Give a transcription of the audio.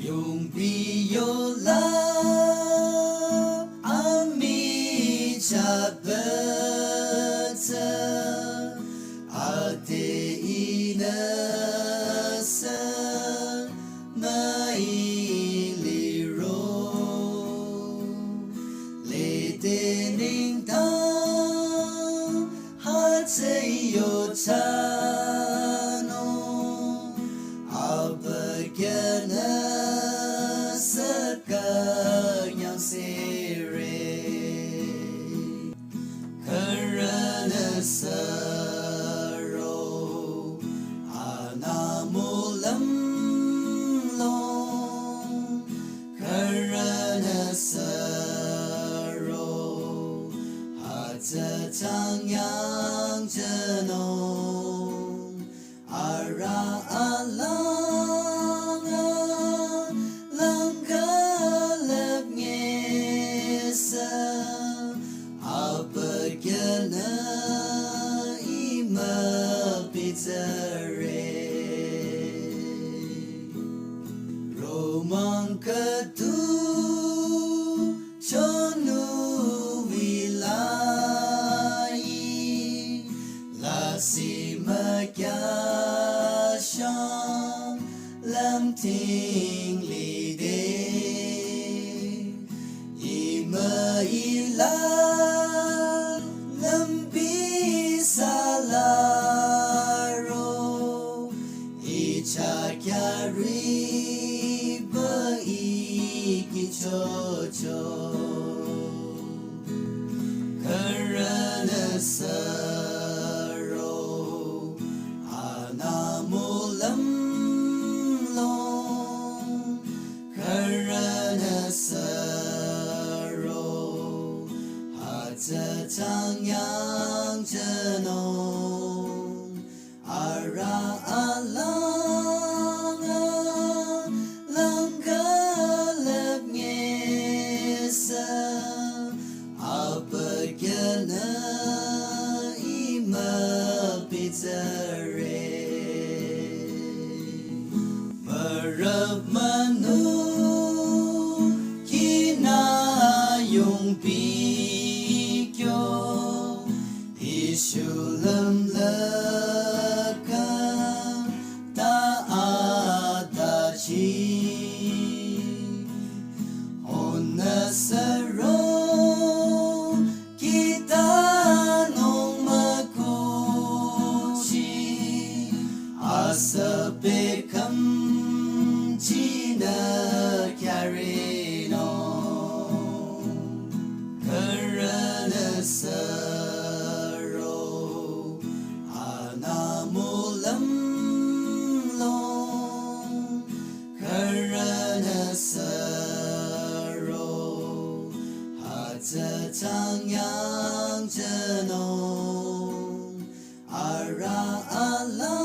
Yungpi Yola Amichahtpü Ate inasa mailiro Lete ningtang hate yotano Abagana sakanyang sere Karana saro anamulam long Karana saro hatatang yang janong Ara alang langkalap ngesa Abagana ima pitare Romang katu chonu vilai Lasi makyasham lam ting lide Ima ilan lambi salaro Ichakyari ba ikichocho Karana saro anamulam long Karana saro hatatang yang janong Ara alang langkalap ngesa Abagana ima pitare Marap manu kina Yungpi kyo Isulam laka taatachi Onasaro kita nong makuchi Asapekam china karino Karana saro anamulam long Karana saro hatatang yang janong Ara alang